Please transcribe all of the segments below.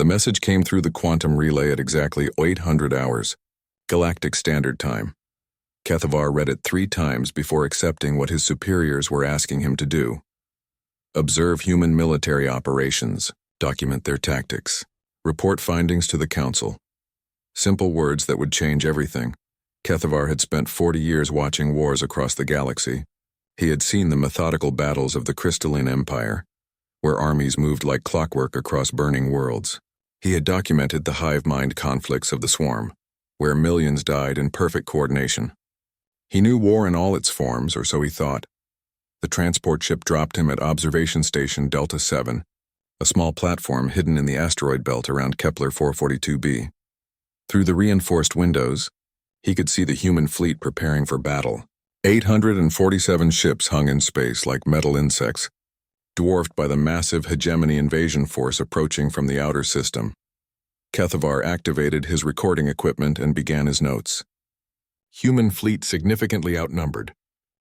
message came through the quantum relay at exactly 800 hours, Galactic Standard Time. Kethavar read it 3 times before accepting what his superiors were asking him to do. Observe human military operations, document their tactics, report findings to the Council. Simple words that would change everything. Kethavar had spent 40 years watching wars across the galaxy. He had seen the methodical battles of the Crystalline Empire, where armies moved like clockwork across burning worlds. He had documented the hive-mind conflicts of the Swarm, where millions died in perfect coordination. He knew war in all its forms, or so he thought. The transport ship dropped him at Observation Station Delta 7, a small platform hidden in the asteroid belt around Kepler 442b. Through the reinforced windows, he could see the human fleet preparing for battle. 847 ships hung in space like metal insects, dwarfed by the massive hegemony invasion force approaching from the outer system. Kethavar activated his recording equipment and began his notes. Human fleet significantly outnumbered.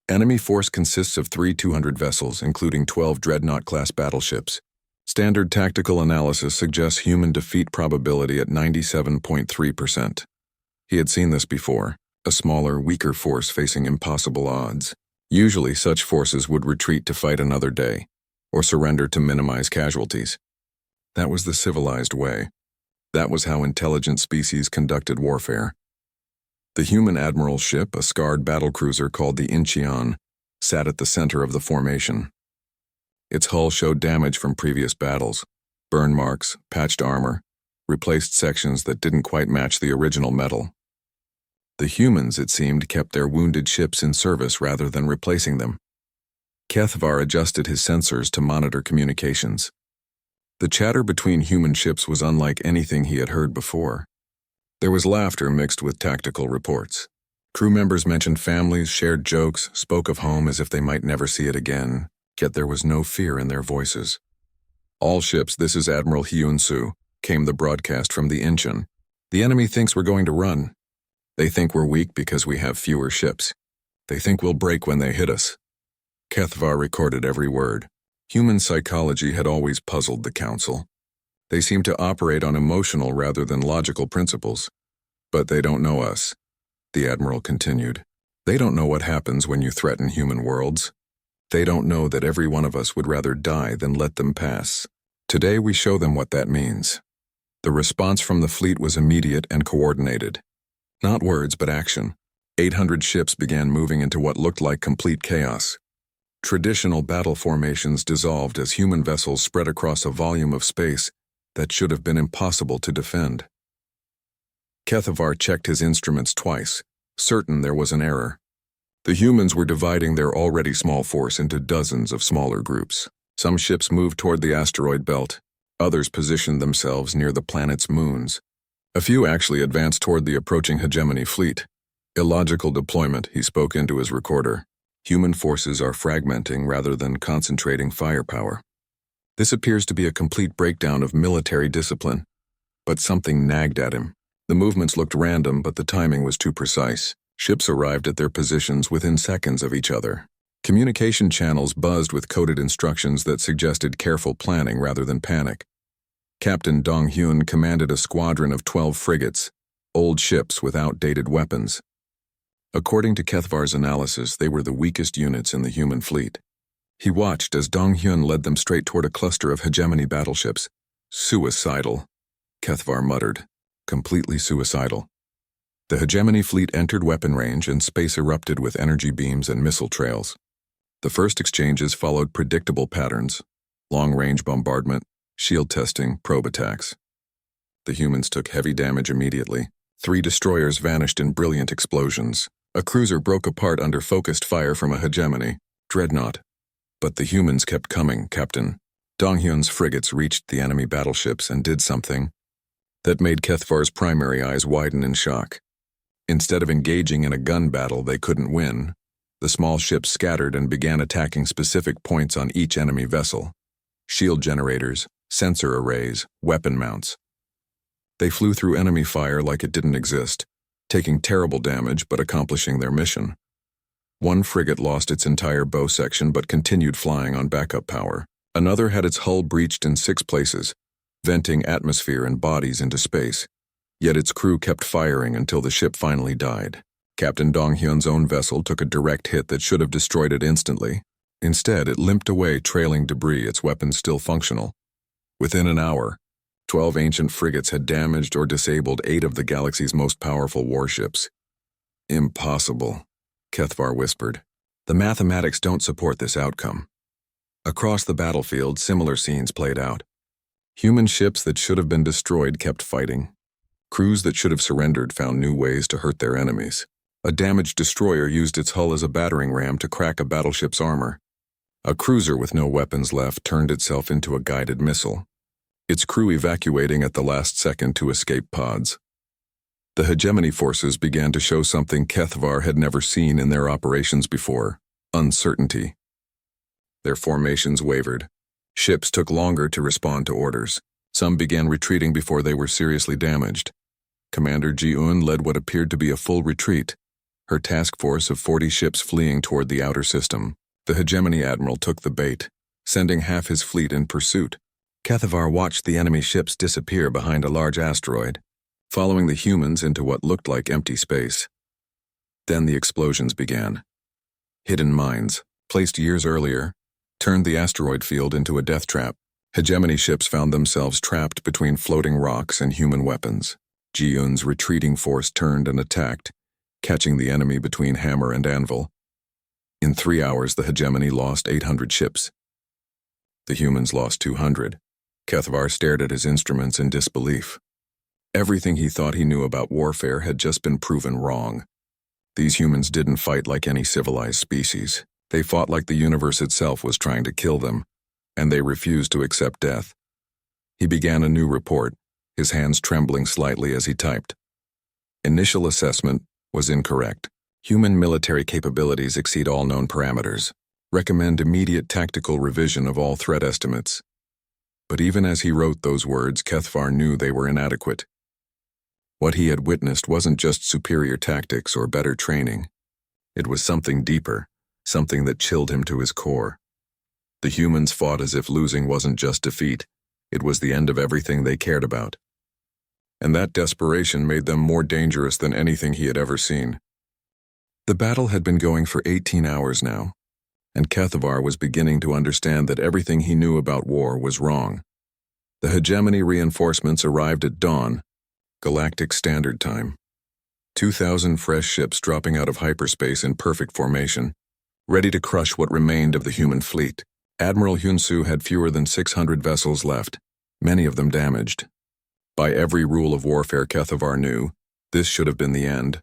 Enemy force consists of 3 200 vessels, including 12 Dreadnought-class battleships. Standard tactical analysis suggests human defeat probability at 97.3%. He had seen this before, a smaller, weaker force facing impossible odds. Usually such forces would retreat to fight another day, or surrender to minimize casualties. That was the civilized way. That was how intelligent species conducted warfare. The human admiral's ship, a scarred battlecruiser called the Incheon, sat at the center of the formation. Its hull showed damage from previous battles, burn marks, patched armor, replaced sections that didn't quite match the original metal. The humans, it seemed, kept their wounded ships in service rather than replacing them. Kethavar adjusted his sensors to monitor communications. The chatter between human ships was unlike anything he had heard before. There was laughter mixed with tactical reports. Crew members mentioned families, shared jokes, spoke of home as if they might never see it again, yet there was no fear in their voices. All ships, this is Admiral Hyun-soo, came the broadcast from the Incheon. The enemy thinks we're going to run. They think we're weak because we have fewer ships. They think we'll break when they hit us. Kethavar recorded every word. Human psychology had always puzzled the Council. They seem to operate on emotional rather than logical principles. But they don't know us, the Admiral continued. They don't know what happens when you threaten human worlds. They don't know that every one of us would rather die than let them pass. Today we show them what that means. The response from the fleet was immediate and coordinated. Not words, but action. 800 ships began moving into what looked like complete chaos. Traditional battle formations dissolved as human vessels spread across a volume of space that should have been impossible to defend. Kethavar checked his instruments twice, certain there was an error. The humans were dividing their already small force into dozens of smaller groups. Some ships moved toward the asteroid belt, others positioned themselves near the planet's moons. A few actually advanced toward the approaching hegemony fleet. Illogical deployment, he spoke into his recorder. Human forces are fragmenting rather than concentrating firepower. This appears to be a complete breakdown of military discipline, but something nagged at him. The movements looked random, but the timing was too precise. Ships arrived at their positions within seconds of each other. Communication channels buzzed with coded instructions that suggested careful planning rather than panic. Captain Dong-hyun commanded a squadron of 12 frigates, old ships with outdated weapons. According to Kethavar's analysis, they were the weakest units in the human fleet. He watched as Dong-hyun led them straight toward a cluster of hegemony battleships. Suicidal, Kethavar muttered. Completely suicidal. The hegemony fleet entered weapon range and space erupted with energy beams and missile trails. The first exchanges followed predictable patterns: long-range bombardment, shield testing, probe attacks. The humans took heavy damage immediately. 3 destroyers vanished in brilliant explosions. A cruiser broke apart under focused fire from a hegemony dreadnought. But the humans kept coming, Captain. Dong-hyun's frigates reached the enemy battleships and did something that made Kethavar's primary eyes widen in shock. Instead of engaging in a gun battle they couldn't win, the small ships scattered and began attacking specific points on each enemy vessel: shield generators, sensor arrays, weapon mounts. They flew through enemy fire like it didn't exist, taking terrible damage but accomplishing their mission. One frigate lost its entire bow section but continued flying on backup power. Another had its hull breached in 6 places, venting atmosphere and bodies into space. Yet its crew kept firing until the ship finally died. Captain Dong-hyun's own vessel took a direct hit that should have destroyed it instantly. Instead, it limped away, trailing debris, its weapons still functional. Within an hour, 12 ancient frigates had damaged or disabled 8 of the galaxy's most powerful warships. Impossible, Kethvar whispered. The mathematics don't support this outcome. Across the battlefield, similar scenes played out. Human ships that should have been destroyed kept fighting. Crews that should have surrendered found new ways to hurt their enemies. A damaged destroyer used its hull as a battering ram to crack a battleship's armor. A cruiser with no weapons left turned itself into a guided missile, its crew evacuating at the last second to escape pods. The hegemony forces began to show something Kethvar had never seen in their operations before: uncertainty. Their formations wavered. Ships took longer to respond to orders. Some began retreating before they were seriously damaged. Commander Ji-eun led what appeared to be a full retreat, her task force of 40 ships fleeing toward the outer system. The hegemony admiral took the bait, sending half his fleet in pursuit. Kethvar watched the enemy ships disappear behind a large asteroid, following the humans into what looked like empty space. Then the explosions began. Hidden mines, placed years earlier, turned the asteroid field into a death trap. Hegemony ships found themselves trapped between floating rocks and human weapons. Ji-eun's retreating force turned and attacked, catching the enemy between hammer and anvil. In 3 hours, the hegemony lost 800 ships. The humans lost 200. Kethvar stared at his instruments in disbelief. Everything he thought he knew about warfare had just been proven wrong. These humans didn't fight like any civilized species. They fought like the universe itself was trying to kill them, and they refused to accept death. He began a new report, his hands trembling slightly as he typed. Initial assessment was incorrect. Human military capabilities exceed all known parameters. Recommend immediate tactical revision of all threat estimates. But even as he wrote those words, Kethvar knew they were inadequate. What he had witnessed wasn't just superior tactics or better training. It was something deeper, something that chilled him to his core. The humans fought as if losing wasn't just defeat, it was the end of everything they cared about. And that desperation made them more dangerous than anything he had ever seen. The battle had been going for 18 hours now, and Kethvar was beginning to understand that everything he knew about war was wrong. The hegemony reinforcements arrived at dawn, Galactic Standard Time. 2,000 fresh ships dropping out of hyperspace in perfect formation, ready to crush what remained of the human fleet. Admiral Hyun-soo had fewer than 600 vessels left, many of them damaged. By every rule of warfare Kethvar knew, this should have been the end.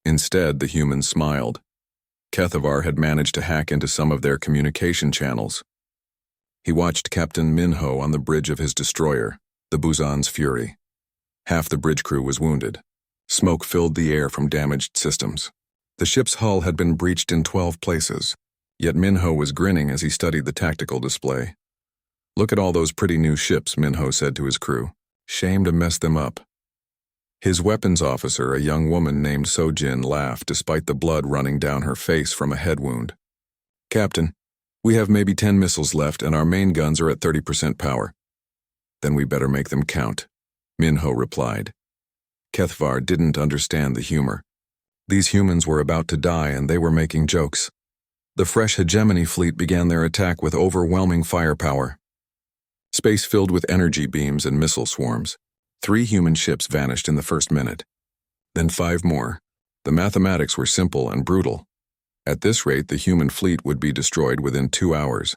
Instead, the humans smiled. Kethvar had managed to hack into some of their communication channels. He watched Captain Minho on the bridge of his destroyer, the Busan's Fury. Half the bridge crew was wounded. Smoke filled the air from damaged systems. The ship's hull had been breached in 12 places, yet Minho was grinning as he studied the tactical display. "Look at all those pretty new ships," Minho said to his crew. "Shame to mess them up." His weapons officer, a young woman named So-jin, laughed despite the blood running down her face from a head wound. "Captain, we have maybe 10 missiles left and our main guns are at 30% power." "Then we better make them count," Minho replied. Kethvar didn't understand the humor. These humans were about to die and they were making jokes. The fresh hegemony fleet began their attack with overwhelming firepower. Space filled with energy beams and missile swarms. 3 human ships vanished in the first minute. Then 5 more. The mathematics were simple and brutal. At this rate, the human fleet would be destroyed within 2 hours.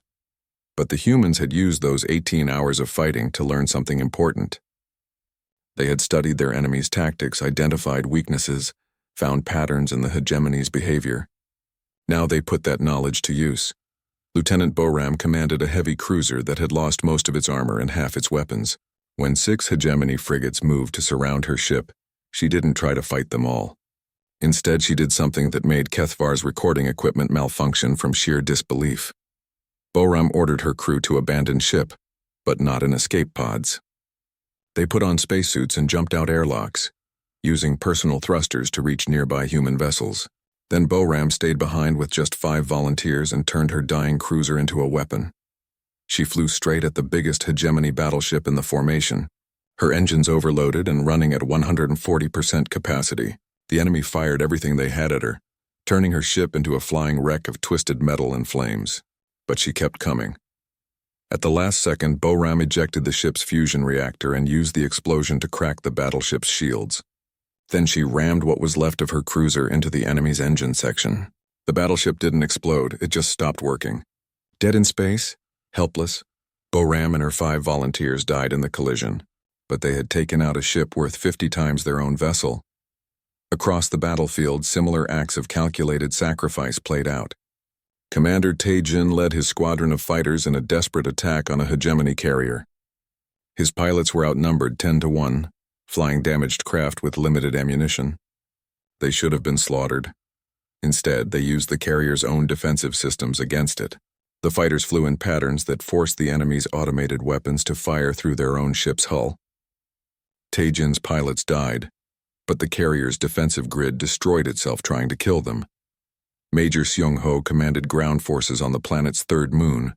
But the humans had used those 18 hours of fighting to learn something important. They had studied their enemy's tactics, identified weaknesses, found patterns in the hegemony's behavior. Now they put that knowledge to use. Lieutenant Boram commanded a heavy cruiser that had lost most of its armor and half its weapons. When 6 hegemony frigates moved to surround her ship, she didn't try to fight them all. Instead, she did something that made Kethvar's recording equipment malfunction from sheer disbelief. Boram ordered her crew to abandon ship, but not in escape pods. They put on spacesuits and jumped out airlocks, using personal thrusters to reach nearby human vessels. Then Boram stayed behind with just 5 volunteers and turned her dying cruiser into a weapon. She flew straight at the biggest hegemony battleship in the formation, her engines overloaded and running at 140% capacity. The enemy fired everything they had at her, turning her ship into a flying wreck of twisted metal and flames. But she kept coming. At the last second, Boram ejected the ship's fusion reactor and used the explosion to crack the battleship's shields. Then she rammed what was left of her cruiser into the enemy's engine section. The battleship didn't explode, it just stopped working. Dead in space, helpless, Boram and her 5 volunteers died in the collision, but they had taken out a ship worth 50 times their own vessel. Across the battlefield, similar acts of calculated sacrifice played out. Commander Tae-jin led his squadron of fighters in a desperate attack on a hegemony carrier. His pilots were outnumbered 10-1, flying damaged craft with limited ammunition. They should have been slaughtered. Instead, they used the carrier's own defensive systems against it. The fighters flew in patterns that forced the enemy's automated weapons to fire through their own ship's hull. Tae-jin's pilots died, but the carrier's defensive grid destroyed itself trying to kill them. Major Seung-ho commanded ground forces on the planet's 3rd moon,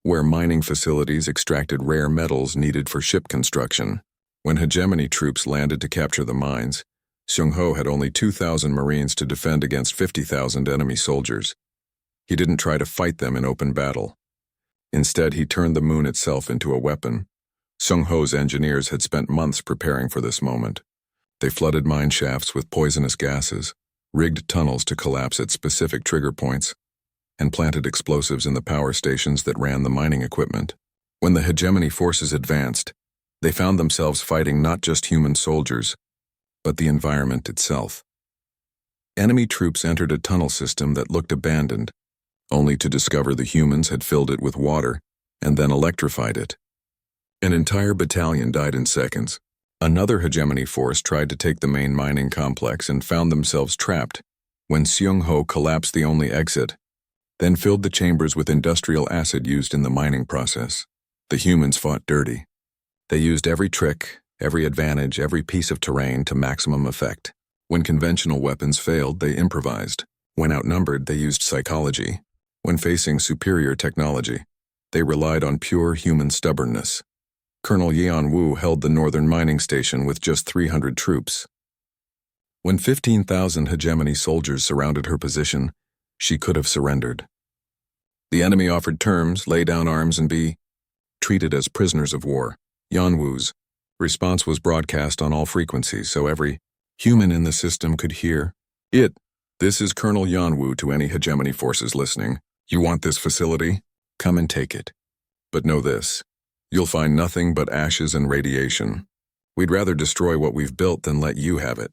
where mining facilities extracted rare metals needed for ship construction. When hegemony troops landed to capture the mines, Seung-ho had only 2,000 Marines to defend against 50,000 enemy soldiers. He didn't try to fight them in open battle. Instead, he turned the moon itself into a weapon. Seung-ho's engineers had spent months preparing for this moment. They flooded mine shafts with poisonous gases, rigged tunnels to collapse at specific trigger points, and planted explosives in the power stations that ran the mining equipment. When the hegemony forces advanced, they found themselves fighting not just human soldiers, but the environment itself. Enemy troops entered a tunnel system that looked abandoned, only to discover the humans had filled it with water and then electrified it. An entire battalion died in seconds. Another hegemony force tried to take the main mining complex and found themselves trapped when Seung-ho collapsed the only exit, then filled the chambers with industrial acid used in the mining process. The humans fought dirty. They used every trick, every advantage, every piece of terrain to maximum effect. When conventional weapons failed, they improvised. When outnumbered, they used psychology. When facing superior technology, they relied on pure human stubbornness. Colonel Yeon-woo held the northern mining station with just 300 troops. When 15,000 hegemony soldiers surrounded her position, she could have surrendered. The enemy offered terms, lay down arms and be treated as prisoners of war. Yeon-woo's response was broadcast on all frequencies so every human in the system could hear it. This is Colonel Yeon-woo to any hegemony forces listening. You want this facility? Come and take it. But know this. You'll find nothing but ashes and radiation. We'd rather destroy what we've built than let you have it.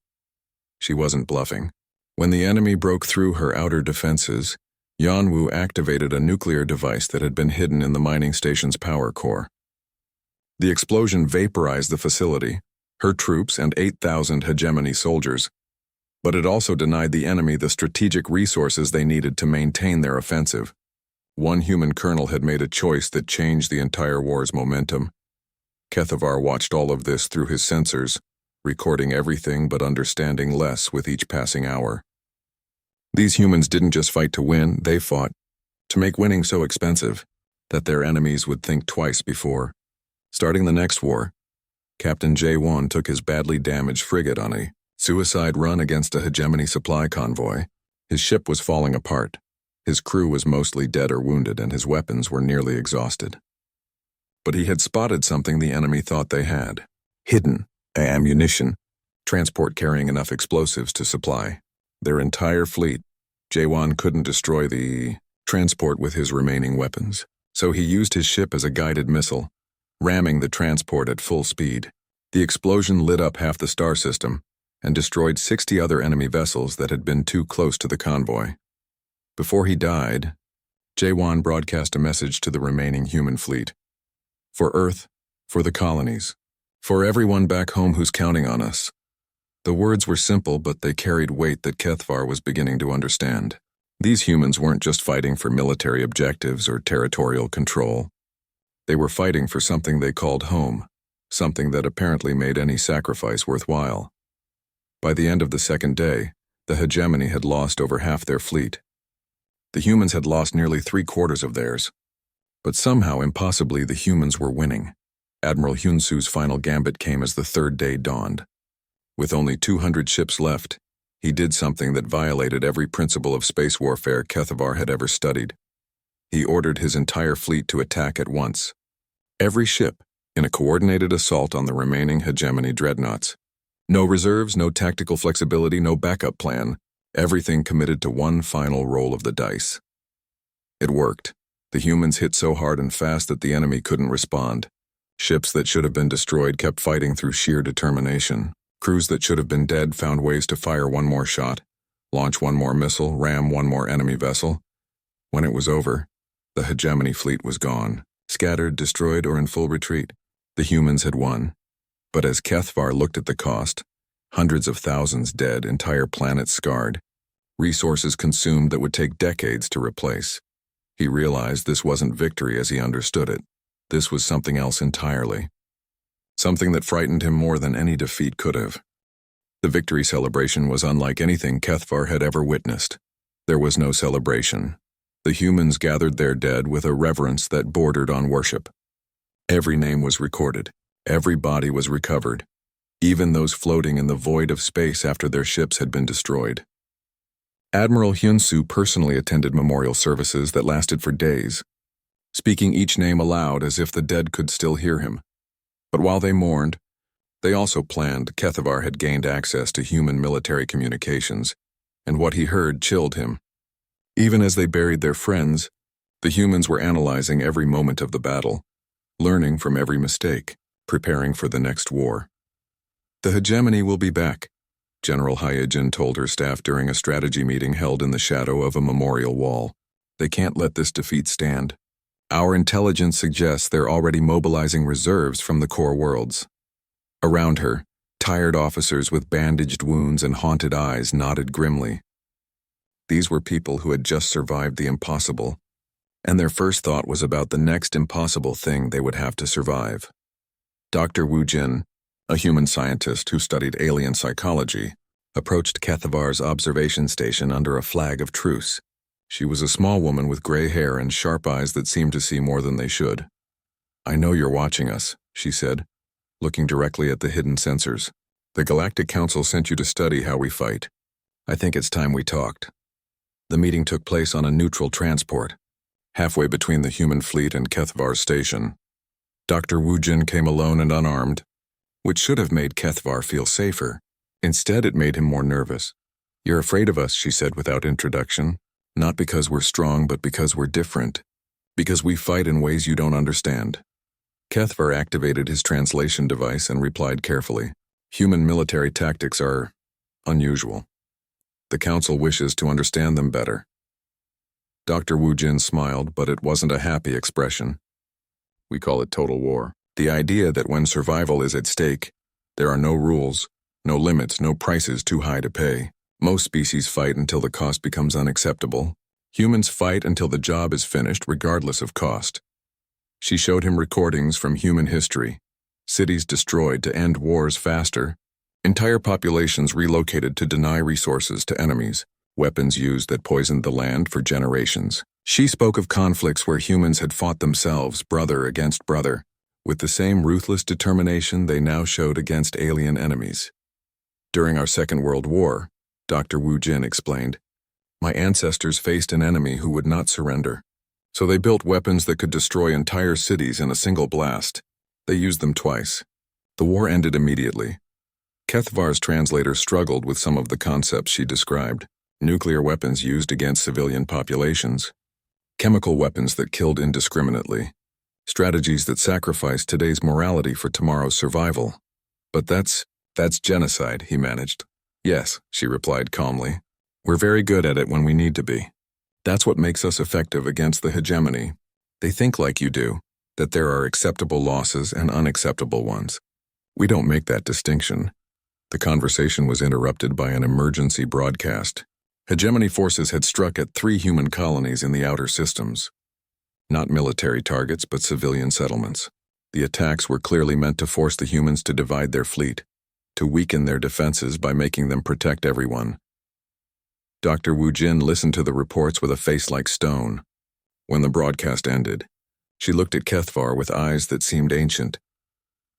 She wasn't bluffing. When the enemy broke through her outer defenses, Yeon-woo activated a nuclear device that had been hidden in the mining station's power core. The explosion vaporized the facility, her troops, and 8,000 hegemony soldiers, but it also denied the enemy the strategic resources they needed to maintain their offensive. One human colonel had made a choice that changed the entire war's momentum. Kethavar watched all of this through his sensors, recording everything but understanding less with each passing hour. These humans didn't just fight to win, they fought to make winning so expensive that their enemies would think twice before. Starting the next war, Captain Jae-won took his badly damaged frigate on a suicide run against a hegemony supply convoy. His ship was falling apart. His crew was mostly dead or wounded, and his weapons were nearly exhausted. But he had spotted something the enemy thought they had. Hidden ammunition, transport carrying enough explosives to supply their entire fleet. Jae-won couldn't destroy the transport with his remaining weapons, so he used his ship as a guided missile, ramming the transport at full speed. The explosion lit up half the star system and destroyed 60 other enemy vessels that had been too close to the convoy. Before he died, Jae-won broadcast a message to the remaining human fleet. For Earth, for the colonies, for everyone back home who's counting on us. The words were simple, but they carried weight that Kethavar was beginning to understand. These humans weren't just fighting for military objectives or territorial control. They were fighting for something they called home, something that apparently made any sacrifice worthwhile. By the end of the second day, the hegemony had lost over half their fleet. The humans had lost nearly 3/4 of theirs. But somehow, impossibly, the humans were winning. Admiral Hyunsu's final gambit came as the third day dawned. With only 200 ships left, he did something that violated every principle of space warfare Kethavar had ever studied. He ordered his entire fleet to attack at once. Every ship, in a coordinated assault on the remaining hegemony dreadnoughts. No reserves, no tactical flexibility, no backup plan. Everything committed to one final roll of the dice. It worked. The humans hit so hard and fast that the enemy couldn't respond. Ships that should have been destroyed kept fighting through sheer determination. Crews that should have been dead found ways to fire one more shot, launch one more missile, ram one more enemy vessel. When it was over, the hegemony fleet was gone, scattered, destroyed, or in full retreat. The humans had won. But as Kethavar looked at the cost, hundreds of thousands dead, entire planets scarred, resources consumed that would take decades to replace, he realized this wasn't victory as he understood it. This was something else entirely. Something that frightened him more than any defeat could have. The victory celebration was unlike anything Kethavar had ever witnessed. There was no celebration. The humans gathered their dead with a reverence that bordered on worship. Every name was recorded. Every body was recovered, even those floating in the void of space after their ships had been destroyed. Admiral Hyunsu personally attended memorial services that lasted for days, speaking each name aloud as if the dead could still hear him. But while they mourned, they also planned. Kethavar had gained access to human military communications, and what he heard chilled him. Even as they buried their friends, the humans were analyzing every moment of the battle, learning from every mistake, preparing for the next war. The hegemony will be back, General Hyejin told her staff during a strategy meeting held in the shadow of a memorial wall. They can't let this defeat stand. Our intelligence suggests they're already mobilizing reserves from the core worlds. Around her, tired officers with bandaged wounds and haunted eyes nodded grimly. These were people who had just survived the impossible, and their first thought was about the next impossible thing they would have to survive. Dr. Wu Jin, a human scientist who studied alien psychology, approached Kethavar's observation station under a flag of truce. She was a small woman with gray hair and sharp eyes that seemed to see more than they should. "I know you're watching us," she said, looking directly at the hidden sensors. "The Galactic Council sent you to study how we fight. I think it's time we talked." The meeting took place on a neutral transport, halfway between the human fleet and Kethavar's station. Dr. Wu Jin came alone and unarmed, which should have made Kethavar feel safer. Instead, it made him more nervous. "You're afraid of us," she said without introduction. "Not because we're strong, but because we're different. Because we fight in ways you don't understand." Kethavar activated his translation device and replied carefully. "Human military tactics are unusual. The Council wishes to understand them better." Dr. Wu Jin smiled, but it wasn't a happy expression. "We call it total war. The idea that when survival is at stake, there are no rules, no limits, no prices too high to pay. Most species fight until the cost becomes unacceptable. Humans fight until the job is finished, regardless of cost." She showed him recordings from human history. Cities destroyed to end wars faster. Entire populations relocated to deny resources to enemies. Weapons used that poisoned the land for generations. She spoke of conflicts where humans had fought themselves, brother against brother, with the same ruthless determination they now showed against alien enemies. "During our Second World War," Dr. Wu Jin explained, "my ancestors faced an enemy who would not surrender. So they built weapons that could destroy entire cities in a single blast. They used them twice. The war ended immediately." Kethavar's translator struggled with some of the concepts she described. Nuclear weapons used against civilian populations. Chemical weapons that killed indiscriminately. Strategies that sacrificed today's morality for tomorrow's survival. "But that's genocide," he managed. "Yes," she replied calmly. "We're very good at it when we need to be. That's what makes us effective against the hegemony. They think like you do, that there are acceptable losses and unacceptable ones. We don't make that distinction." The conversation was interrupted by an emergency broadcast. Hegemony forces had struck at 3 human colonies in the outer systems. Not military targets, but civilian settlements. The attacks were clearly meant to force the humans to divide their fleet, to weaken their defenses by making them protect everyone. Dr. Wu Jin listened to the reports with a face like stone. When the broadcast ended, She looked at Kethvar with eyes that seemed ancient.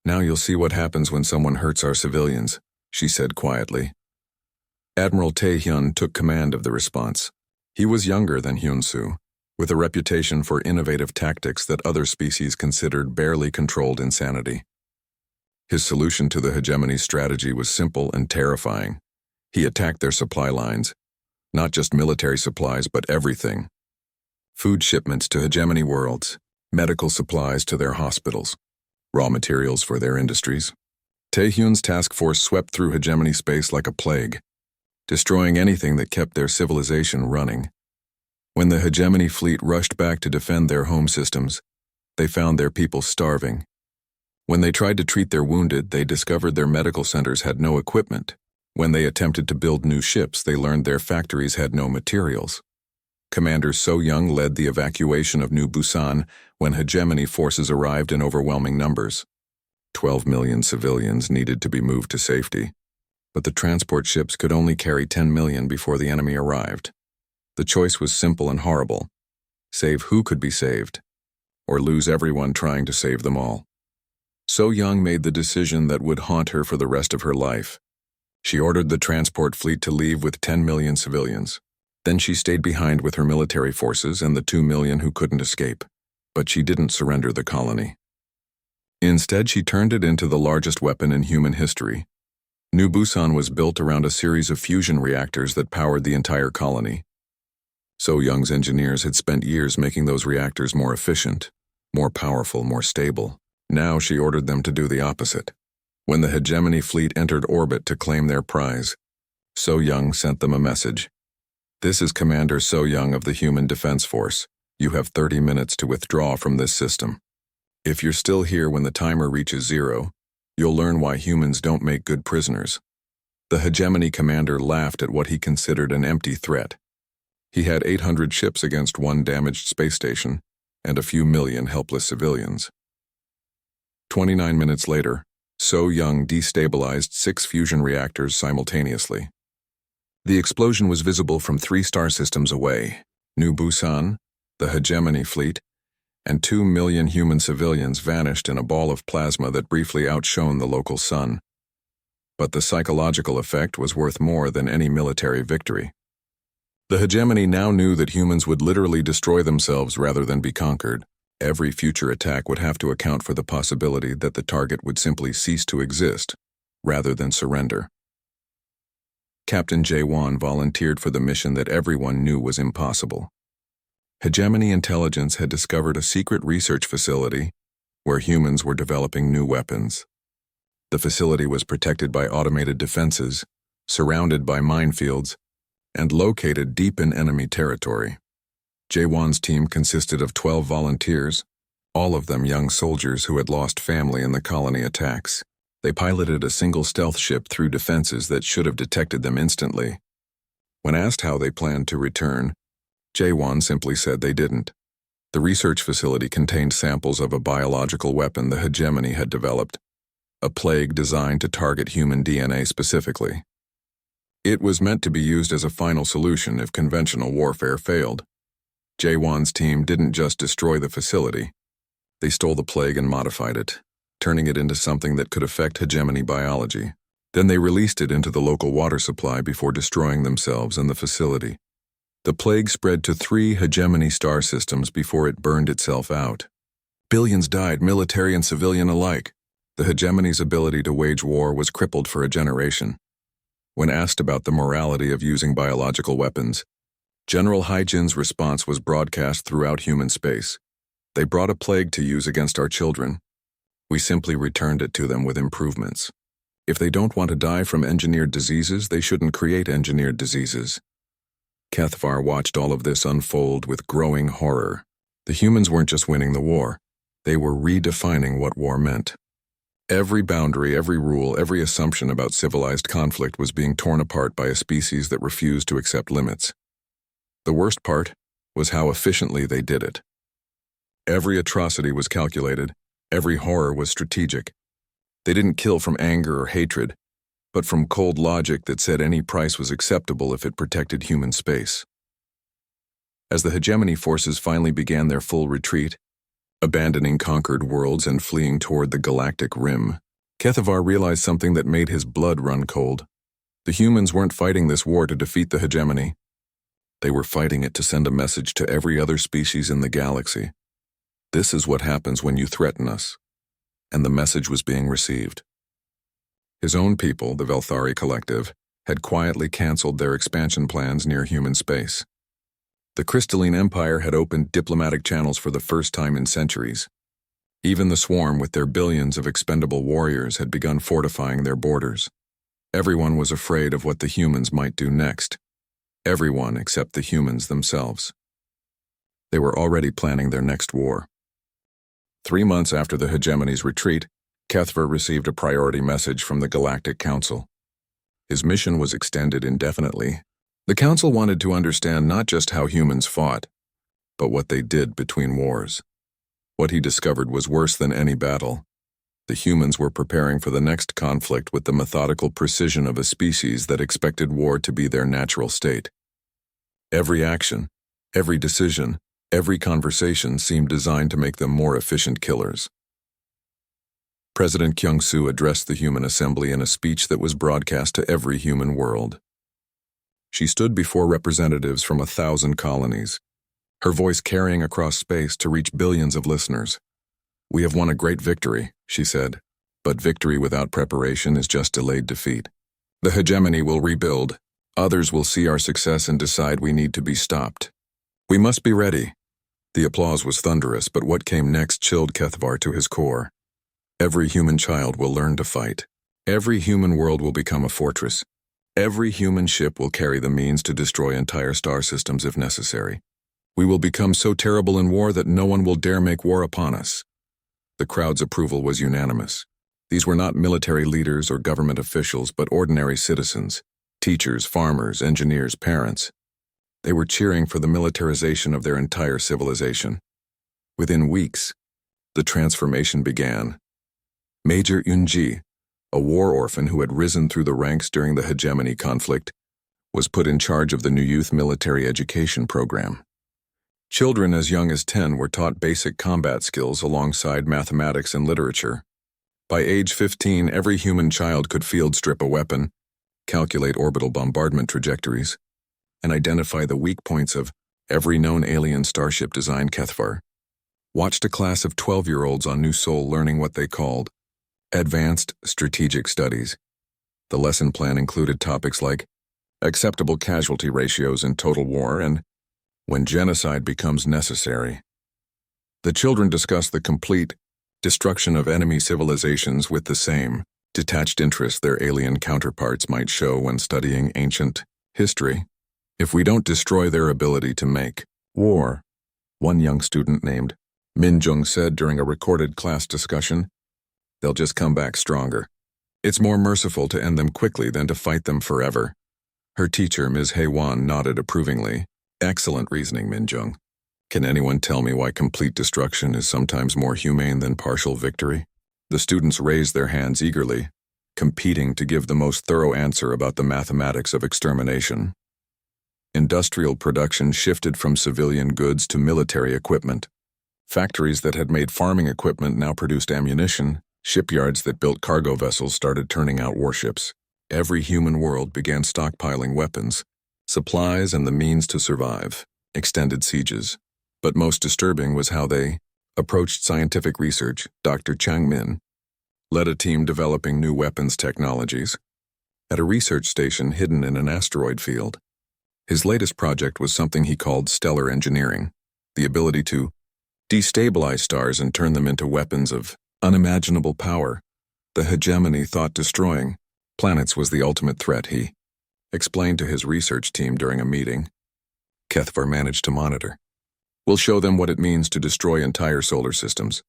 "Now you'll see what happens when someone hurts our civilians," she said quietly. Admiral Tae-hyun took command of the response. He was younger than Hyun-soo, with a reputation for innovative tactics that other species considered barely controlled insanity. His solution to the hegemony strategy was simple and terrifying. He attacked their supply lines, not just military supplies but everything. Food shipments to hegemony worlds, medical supplies to their hospitals, raw materials for their industries. Taehyun's task force swept through hegemony space like a plague, destroying anything that kept their civilization running. When the hegemony fleet rushed back to defend their home systems, they found their people starving. When they tried to treat their wounded, they discovered their medical centers had no equipment. When they attempted to build new ships, they learned their factories had no materials. Commander So-young led the evacuation of New Busan when hegemony forces arrived in overwhelming numbers. 12 million civilians needed to be moved to safety, but the transport ships could only carry 10 million before the enemy arrived. The choice was simple and horrible: save who could be saved, or lose everyone trying to save them all. So-young made the decision that would haunt her for the rest of her life. She ordered the transport fleet to leave with 10 million civilians. Then she stayed behind with her military forces and the 2 million who couldn't escape. But she didn't surrender the colony. Instead, she turned it into the largest weapon in human history. New Busan was built around a series of fusion reactors that powered the entire colony. So-young's engineers had spent years making those reactors more efficient, more powerful, more stable. Now she ordered them to do the opposite. When the hegemony fleet entered orbit to claim their prize, So-young sent them a message. "This is Commander So-young of the Human Defense Force. You have 30 minutes to withdraw from this system. If you're still here when the timer reaches 0, you'll learn why humans don't make good prisoners." The hegemony commander laughed at what he considered an empty threat. He had 800 ships against one damaged space station and a few million helpless civilians. 29 minutes later, So-young destabilized 6 fusion reactors simultaneously. The explosion was visible from 3 star systems away: New Busan, the hegemony fleet, and 2 million human civilians vanished in a ball of plasma that briefly outshone the local sun. But the psychological effect was worth more than any military victory. The hegemony now knew that humans would literally destroy themselves rather than be conquered. Every future attack would have to account for the possibility that the target would simply cease to exist, rather than surrender. Captain Jae-won volunteered for the mission that everyone knew was impossible. Hegemony intelligence had discovered a secret research facility where humans were developing new weapons. The facility was protected by automated defenses, surrounded by minefields, and located deep in enemy territory. Jae-won's team consisted of 12 volunteers, all of them young soldiers who had lost family in the colony attacks. They piloted a single stealth ship through defenses that should have detected them instantly. When asked how they planned to return, Jae-won simply said they didn't. The research facility contained samples of a biological weapon the hegemony had developed, a plague designed to target human DNA specifically. It was meant to be used as a final solution if conventional warfare failed. Jae-won's team didn't just destroy the facility. They stole the plague and modified it, turning it into something that could affect hegemony biology. Then they released it into the local water supply before destroying themselves and the facility. The plague spread to 3 hegemony star systems before it burned itself out. Billions died, military and civilian alike. The hegemony's ability to wage war was crippled for a generation. When asked about the morality of using biological weapons, General Haijin's response was broadcast throughout human space. "They brought a plague to use against our children. We simply returned it to them with improvements. If they don't want to die from engineered diseases, they shouldn't create engineered diseases." Kethvar watched all of this unfold with growing horror. The humans weren't just winning the war, they were redefining what war meant. Every boundary, every rule, every assumption about civilized conflict was being torn apart by a species that refused to accept limits. The worst part was how efficiently they did it. Every atrocity was calculated, every horror was strategic. They didn't kill from anger or hatred, but from cold logic that said any price was acceptable if it protected human space. As the hegemony forces finally began their full retreat, Abandoning conquered worlds and fleeing toward the galactic rim, HFY realized something that made his blood run cold. The humans weren't fighting this war to defeat the hegemony. They were fighting it to send a message to every other species in the galaxy. This is what happens when you threaten us. And the message was being received. His own people, the Velthari Collective, had quietly canceled their expansion plans near human space. The Crystalline Empire had opened diplomatic channels for the first time in centuries. Even the Swarm, with their billions of expendable warriors, had begun fortifying their borders. Everyone was afraid of what the humans might do next. Everyone except the humans themselves. They were already planning their next war. 3 months after the hegemony's retreat, HFY received a priority message from the Galactic Council. His mission was extended indefinitely. The Council wanted to understand not just how humans fought, but what they did between wars. What he discovered was worse than any battle. The humans were preparing for the next conflict with the methodical precision of a species that expected war to be their natural state. Every action, every decision, every conversation seemed designed to make them more efficient killers. President Kyung-soo addressed the human assembly in a speech that was broadcast to every human world. She stood before representatives from 1,000 colonies, her voice carrying across space to reach billions of listeners. "We have won a great victory," she said, "but victory without preparation is just delayed defeat. The hegemony will rebuild. Others will see our success and decide we need to be stopped. We must be ready." The applause was thunderous, but what came next chilled HFY to his core. Every human child will learn to fight. Every human world will become a fortress. Every human ship will carry the means to destroy entire star systems if necessary. We will become so terrible in war that no one will dare make war upon us. The crowd's approval was unanimous. These were not military leaders or government officials, but ordinary citizens, teachers, farmers, engineers, parents. They were cheering for the militarization of their entire civilization. Within weeks, the transformation began. Major Eunji, a war orphan who had risen through the ranks during the hegemony conflict, was put in charge of the new youth military education program. Children as young as 10 were taught basic combat skills alongside mathematics and literature. By age 15, every human child could field strip a weapon, calculate orbital bombardment trajectories, and identify the weak points of every known alien starship design. HFY watched a class of 12-year-olds on New Sol learning what they called Advanced Strategic Studies. The lesson plan included topics like acceptable casualty ratios in total war and when genocide becomes necessary. The children discussed the complete destruction of enemy civilizations with the same detached interest their alien counterparts might show when studying ancient history. "If we don't destroy their ability to make war," one young student named Min Jung said during a recorded class discussion, "they'll just come back stronger. It's more merciful to end them quickly than to fight them forever." Her teacher, Ms. Hae-won, nodded approvingly. "Excellent reasoning, Min Jung. Can anyone tell me why complete destruction is sometimes more humane than partial victory?" The students raised their hands eagerly, competing to give the most thorough answer about the mathematics of extermination. Industrial production shifted from civilian goods to military equipment. Factories that had made farming equipment now produced ammunition. Shipyards that built cargo vessels started turning out warships. Every human world began stockpiling weapons, supplies, and the means to survive. Extended sieges. But most disturbing was how they approached scientific research. Dr. Chang Min led a team developing new weapons technologies at a research station hidden in an asteroid field. His latest project was something he called stellar engineering, the ability to destabilize stars and turn them into weapons of unimaginable power. The hegemony thought destroying planets was the ultimate threat, he explained to his research team during a meeting. HFY managed to monitor. "We'll show them what it means to destroy entire solar systems.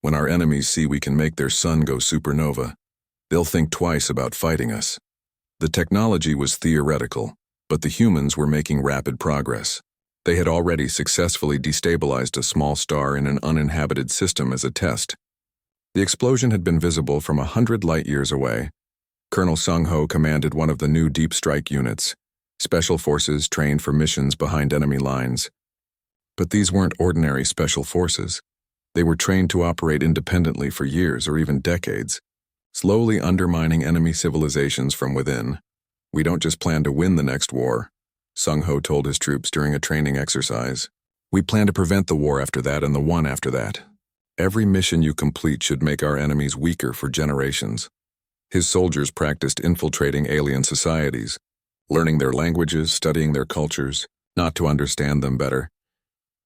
When our enemies see we can make their sun go supernova, they'll think twice about fighting us." The technology was theoretical, but the humans were making rapid progress. They had already successfully destabilized a small star in an uninhabited system as a test. The explosion had been visible from 100 light-years away. Colonel Sung-ho commanded one of the new deep strike units, special forces trained for missions behind enemy lines. But these weren't ordinary special forces. They were trained to operate independently for years or even decades, slowly undermining enemy civilizations from within. "We don't just plan to win the next war," Sung Ho told his troops during a training exercise. "We plan to prevent the war after that and the one after that. Every mission you complete should make our enemies weaker for generations." His soldiers practiced infiltrating alien societies, learning their languages, studying their cultures, not to understand them better,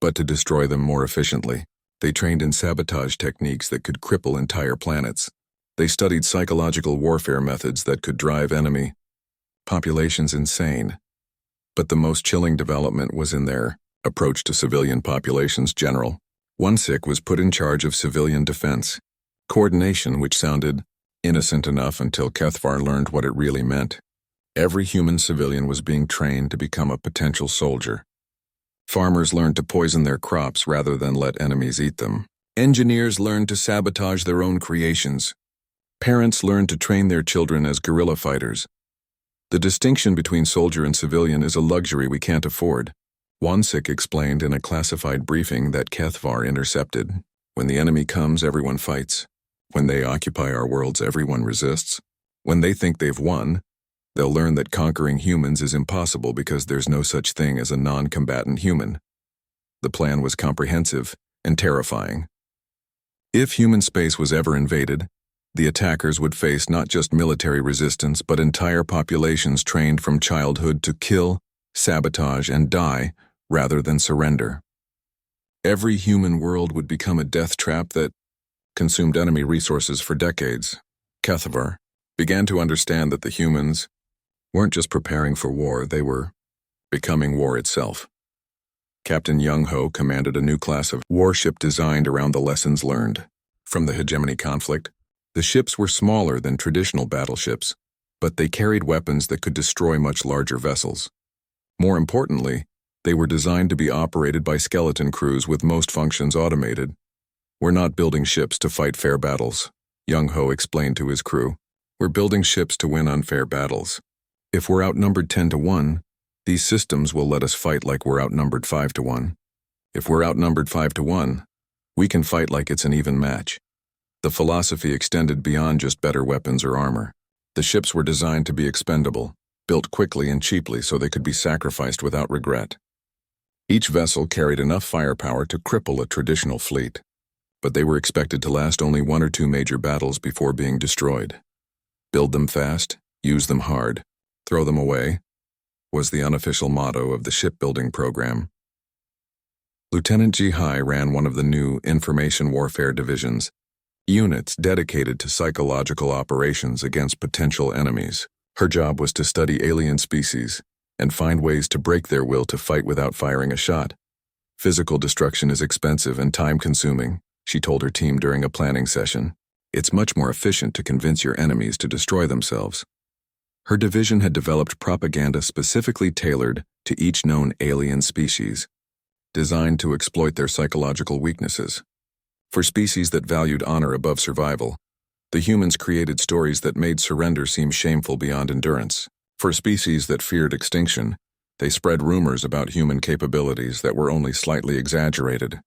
but to destroy them more efficiently. They trained in sabotage techniques that could cripple entire planets. They studied psychological warfare methods that could drive enemy populations insane. But the most chilling development was in their approach to civilian populations. General Wonsik was put in charge of civilian defense. Coordination, which sounded innocent enough until Kethvar learned what it really meant. Every human civilian was being trained to become a potential soldier. Farmers learned to poison their crops rather than let enemies eat them. Engineers learned to sabotage their own creations. Parents learned to train their children as guerrilla fighters. The distinction between soldier and civilian is a luxury we can't afford. Wonsik explained in a classified briefing that Kethvar intercepted. "When the enemy comes, everyone fights. When they occupy our worlds, everyone resists. When they think they've won, they'll learn that conquering humans is impossible because there's no such thing as a non-combatant human." The plan was comprehensive and terrifying. If human space was ever invaded, the attackers would face not just military resistance but entire populations trained from childhood to kill, sabotage, and die rather than surrender. Every human world would become a death trap that consumed enemy resources for decades. Kethvar began to understand that the humans weren't just preparing for war, they were becoming war itself. Captain Young Ho commanded a new class of warship designed around the lessons learned from the hegemony conflict. The ships were smaller than traditional battleships, but they carried weapons that could destroy much larger vessels. More importantly, they were designed to be operated by skeleton crews with most functions automated. "We're not building ships to fight fair battles," Young Ho explained to his crew. "We're building ships to win unfair battles. If we're outnumbered 10-1, these systems will let us fight like we're outnumbered 5-1. If we're outnumbered 5-1, we can fight like it's an even match." The philosophy extended beyond just better weapons or armor. The ships were designed to be expendable, built quickly and cheaply so they could be sacrificed without regret. Each vessel carried enough firepower to cripple a traditional fleet, but they were expected to last only 1 or 2 major battles before being destroyed. "Build them fast, use them hard, throw them away," was the unofficial motto of the shipbuilding program. Lieutenant Ji Hai ran one of the new information warfare divisions, units dedicated to psychological operations against potential enemies. Her job was to study alien species and find ways to break their will to fight without firing a shot. "Physical destruction is expensive and time-consuming," she told her team during a planning session. "It's much more efficient to convince your enemies to destroy themselves." Her division had developed propaganda specifically tailored to each known alien species, designed to exploit their psychological weaknesses. For species that valued honor above survival, the humans created stories that made surrender seem shameful beyond endurance. For species that feared extinction, they spread rumors about human capabilities that were only slightly exaggerated.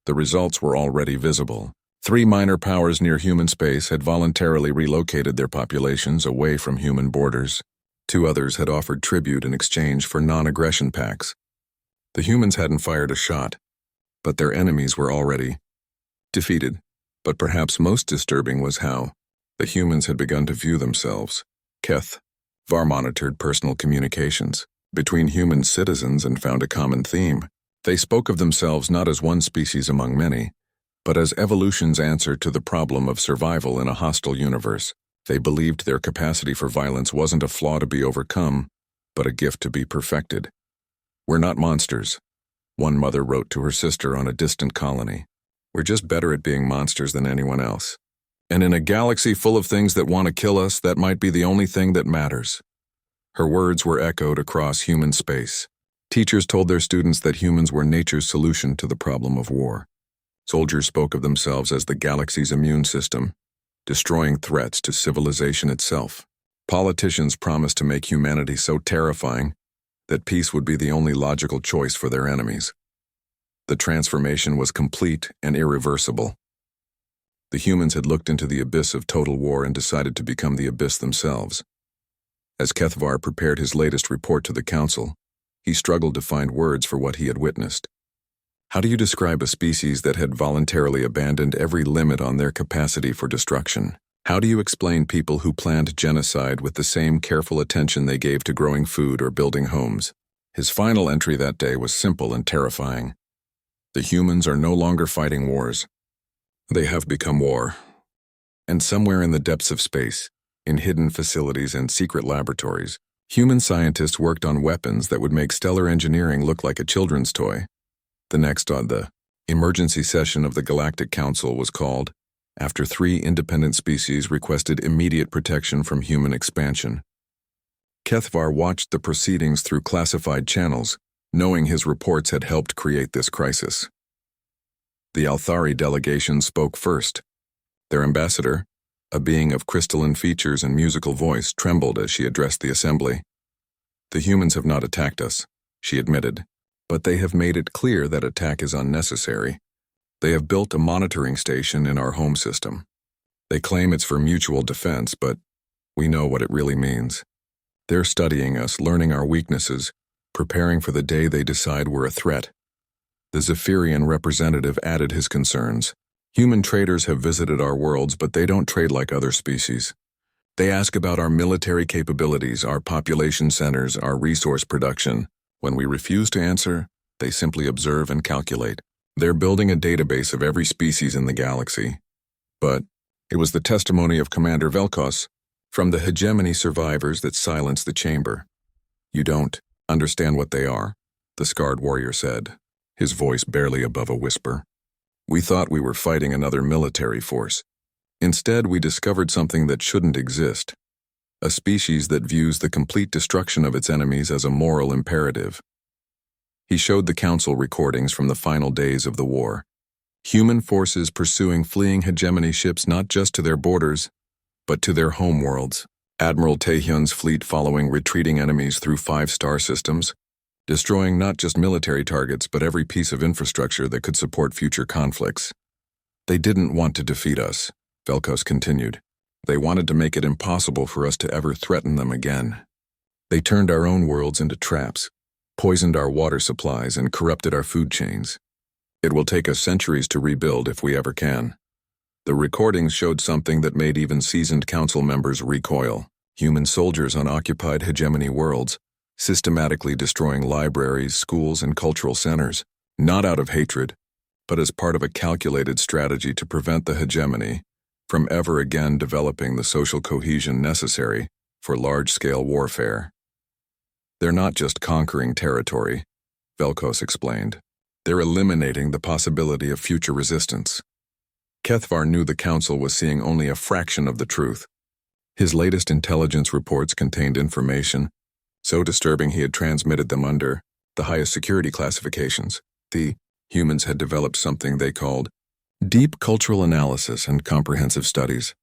The results were already visible. 3 minor powers near human space had voluntarily relocated their populations away from human borders. 2 others had offered tribute in exchange for non-aggression pacts. The humans hadn't fired a shot, but their enemies were already defeated. But perhaps most disturbing was how the humans had begun to view themselves. Kethvar monitored personal communications between human citizens and found a common theme. They spoke of themselves not as one species among many, but as evolution's answer to the problem of survival in a hostile universe. They believed their capacity for violence wasn't a flaw to be overcome, but a gift to be perfected. "We're not monsters," one mother wrote to her sister on a distant colony. "We're just better at being monsters than anyone else. And in a galaxy full of things that want to kill us, that might be the only thing that matters." Her words were echoed across human space. Teachers told their students that humans were nature's solution to the problem of war. Soldiers spoke of themselves as the galaxy's immune system, destroying threats to civilization itself. Politicians promised to make humanity so terrifying that peace would be the only logical choice for their enemies. The transformation was complete and irreversible. The humans had looked into the abyss of total war and decided to become the abyss themselves. As Kethvar prepared his latest report to the council, he struggled to find words for what he had witnessed. How do you describe a species that had voluntarily abandoned every limit on their capacity for destruction? How do you explain people who planned genocide with the same careful attention they gave to growing food or building homes? His final entry that day was simple and terrifying. The humans are no longer fighting wars. They have become war. And somewhere in the depths of space, in hidden facilities and secret laboratories, human scientists worked on weapons that would make stellar engineering look like a children's toy. The next the emergency session of the Galactic Council was called after 3 independent species requested immediate protection from human expansion. Kethvar watched the proceedings through classified channels, knowing his reports had helped create this crisis. The Althari delegation spoke first. Their ambassador, a being of crystalline features and musical voice, trembled as she addressed the assembly. The humans have not attacked us, she admitted, but they have made it clear that attack is unnecessary. They have built a monitoring station in our home system. They claim it's for mutual defense, but we know what it really means. They're studying us, learning our weaknesses, preparing for the day they decide we're a threat. The Zephyrian representative added his concerns. Human traders have visited our worlds, but they don't trade like other species. They ask about our military capabilities, our population centers, our resource production. When we refuse to answer, they simply observe and calculate. They're building a database of every species in the galaxy. But it was the testimony of Commander Velkos from the hegemony survivors that silenced the chamber. You don't understand what they are, the scarred warrior said, his voice barely above a whisper. We thought we were fighting another military force. Instead, we discovered something that shouldn't exist. A species that views the complete destruction of its enemies as a moral imperative. He showed the council recordings from the final days of the war. Human forces pursuing fleeing hegemony ships not just to their borders, but to their homeworlds. Admiral Taehyun's fleet following retreating enemies through 5-star systems, destroying not just military targets but every piece of infrastructure that could support future conflicts. They didn't want to defeat us, Velkos continued. They wanted to make it impossible for us to ever threaten them again. They turned our own worlds into traps, poisoned our water supplies, and corrupted our food chains. It will take us centuries to rebuild if we ever can. The recordings showed something that made even seasoned council members recoil. Human soldiers on occupied hegemony worlds, systematically destroying libraries, schools, and cultural centers, not out of hatred, but as part of a calculated strategy to prevent the hegemony from ever again developing the social cohesion necessary for large-scale warfare. They're not just conquering territory, Velkos explained. They're eliminating the possibility of future resistance. Kethvar knew the council was seeing only a fraction of the truth. His latest intelligence reports contained information so disturbing he had transmitted them under the highest security classifications. The humans had developed something they called deep cultural analysis and comprehensive studies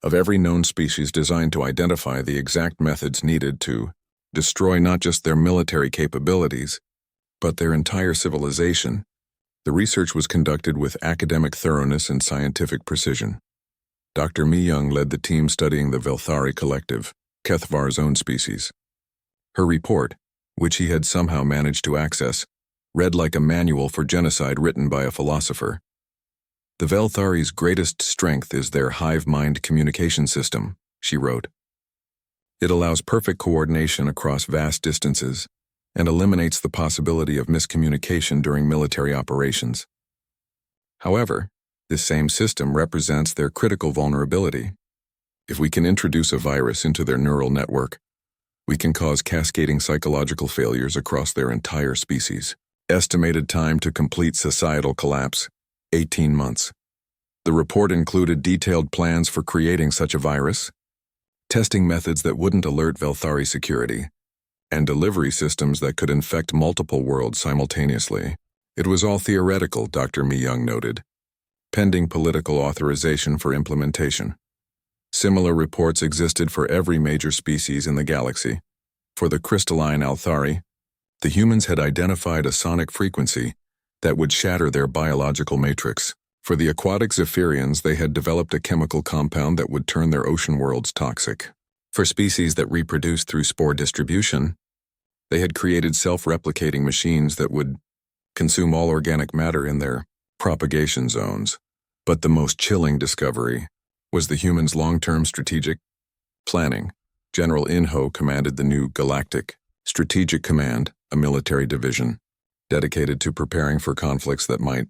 of every known species designed to identify the exact methods needed to destroy not just their military capabilities, but their entire civilization. The research was conducted with academic thoroughness and scientific precision. Dr. Mi Young led the team studying the Velthari collective, Kethvar's own species. Her report, which he had somehow managed to access, read like a manual for genocide written by a philosopher. The Velthari's greatest strength is their hive-mind communication system, she wrote. It allows perfect coordination across vast distances and eliminates the possibility of miscommunication during military operations. However, this same system represents their critical vulnerability. If we can introduce a virus into their neural network, we can cause cascading psychological failures across their entire species. Estimated time to complete societal collapse, 18 months. The report included detailed plans for creating such a virus, testing methods that wouldn't alert Velthari security, and delivery systems that could infect multiple worlds simultaneously. It was all theoretical, Dr. Mi Young noted, pending political authorization for implementation. Similar reports existed for every major species in the galaxy. For the crystalline Althari, the humans had identified a sonic frequency that would shatter their biological matrix. For the aquatic Zephyrians, they had developed a chemical compound that would turn their ocean worlds toxic. For species that reproduced through spore distribution, they had created self-replicating machines that would consume all organic matter in their propagation zones. But the most chilling discovery was the humans' long-term strategic planning. General Inho commanded the new Galactic Strategic Command, a military division dedicated to preparing for conflicts that might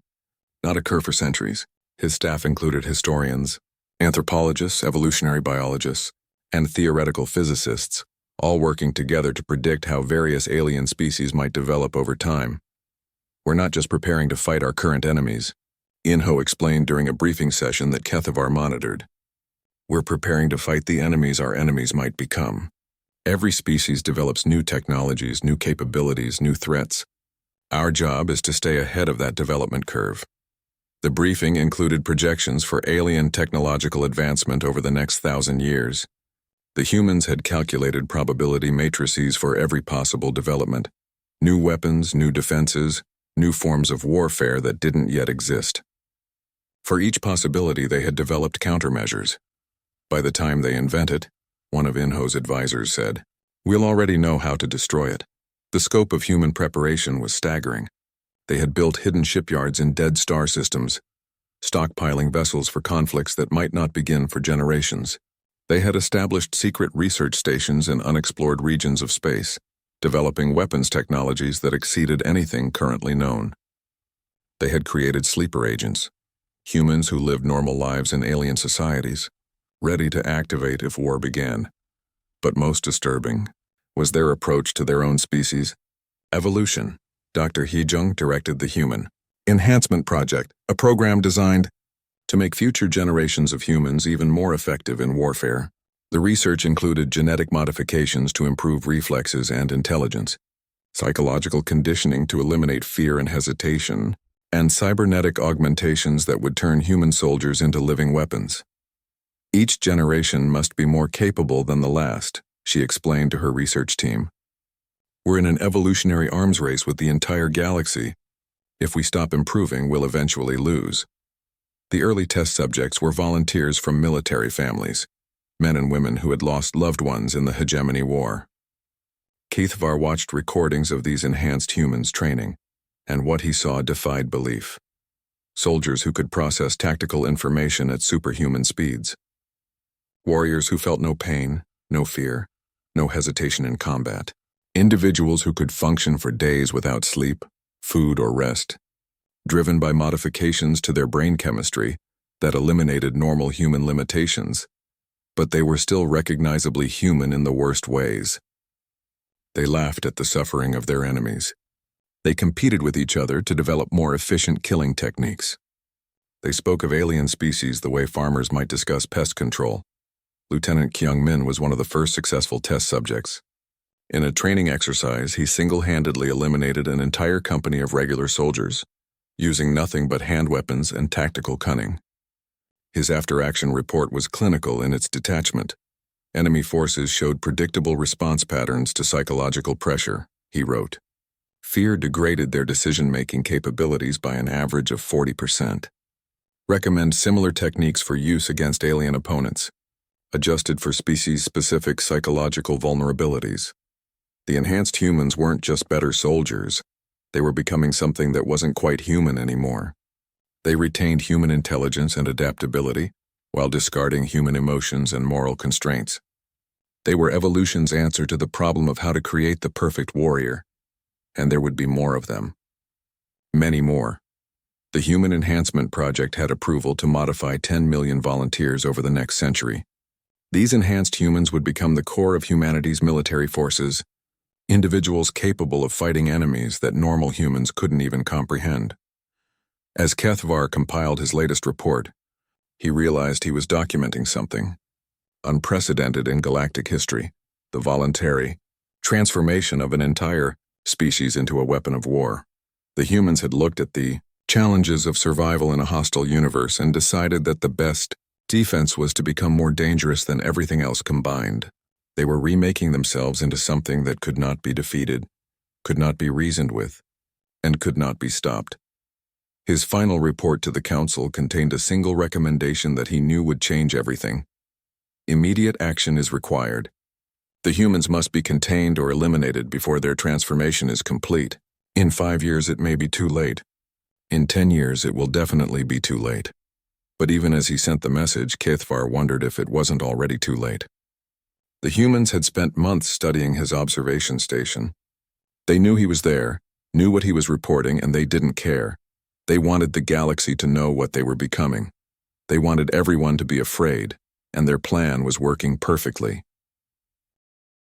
not occur for centuries. His staff included historians, anthropologists, evolutionary biologists, and theoretical physicists, all working together to predict how various alien species might develop over time. We're not just preparing to fight our current enemies, Inho explained during a briefing session that Kethavar monitored. We're preparing to fight the enemies our enemies might become. Every species develops new technologies, new capabilities, new threats. Our job is to stay ahead of that development curve. The briefing included projections for alien technological advancement over the next 1,000 years. The humans had calculated probability matrices for every possible development. New weapons, new defenses, new forms of warfare that didn't yet exist. For each possibility, they had developed countermeasures. By the time they invent it, one of Inho's advisors said, we'll already know how to destroy it. The scope of human preparation was staggering. They had built hidden shipyards in dead star systems, stockpiling vessels for conflicts that might not begin for generations. They had established secret research stations in unexplored regions of space, developing weapons technologies that exceeded anything currently known. They had created sleeper agents, humans who lived normal lives in alien societies, ready to activate if war began. But most disturbing was their approach to their own species. Evolution. Dr. Heejung directed the Human Enhancement Project, a program designed to make future generations of humans even more effective in warfare. The research included genetic modifications to improve reflexes and intelligence, psychological conditioning to eliminate fear and hesitation, and cybernetic augmentations that would turn human soldiers into living weapons. Each generation must be more capable than the last, she explained to her research team. We're in an evolutionary arms race with the entire galaxy. If we stop improving, we'll eventually lose. The early test subjects were volunteers from military families, men and women who had lost loved ones in the HFY War. Kethavar watched recordings of these enhanced humans training, and what he saw defied belief. Soldiers who could process tactical information at superhuman speeds. Warriors who felt no pain, no fear, no hesitation in combat. Individuals who could function for days without sleep, food, or rest, driven by modifications to their brain chemistry that eliminated normal human limitations, but they were still recognizably human in the worst ways. They laughed at the suffering of their enemies. They competed with each other to develop more efficient killing techniques. They spoke of alien species the way farmers might discuss pest control. Lieutenant Kyung Min was one of the first successful test subjects. In a training exercise, he single-handedly eliminated an entire company of regular soldiers, using nothing but hand weapons and tactical cunning. His after-action report was clinical in its detachment. Enemy forces showed predictable response patterns to psychological pressure, he wrote. Fear degraded their decision-making capabilities by an average of 40%. Recommend similar techniques for use against alien opponents, adjusted for species-specific psychological vulnerabilities. The enhanced humans weren't just better soldiers, they were becoming something that wasn't quite human anymore. They retained human intelligence and adaptability, while discarding human emotions and moral constraints. They were evolution's answer to the problem of how to create the perfect warrior, and there would be more of them. Many more. The Human Enhancement Project had approval to modify 10 million volunteers over the next century. These enhanced humans would become the core of humanity's military forces, individuals capable of fighting enemies that normal humans couldn't even comprehend. As Kethavar compiled his latest report, he realized he was documenting something unprecedented in galactic history, the voluntary transformation of an entire species into a weapon of war. The humans had looked at the challenges of survival in a hostile universe and decided that the best defense was to become more dangerous than everything else combined. They were remaking themselves into something that could not be defeated, could not be reasoned with, and could not be stopped. His final report to the council contained a single recommendation that he knew would change everything. Immediate action is required. The humans must be contained or eliminated before their transformation is complete. In 5 years it may be too late. In 10 years it will definitely be too late. But even as he sent the message, HFY wondered if it wasn't already too late. The humans had spent months studying his observation station. They knew he was there, knew what he was reporting, and they didn't care. They wanted the galaxy to know what they were becoming. They wanted everyone to be afraid, and their plan was working perfectly.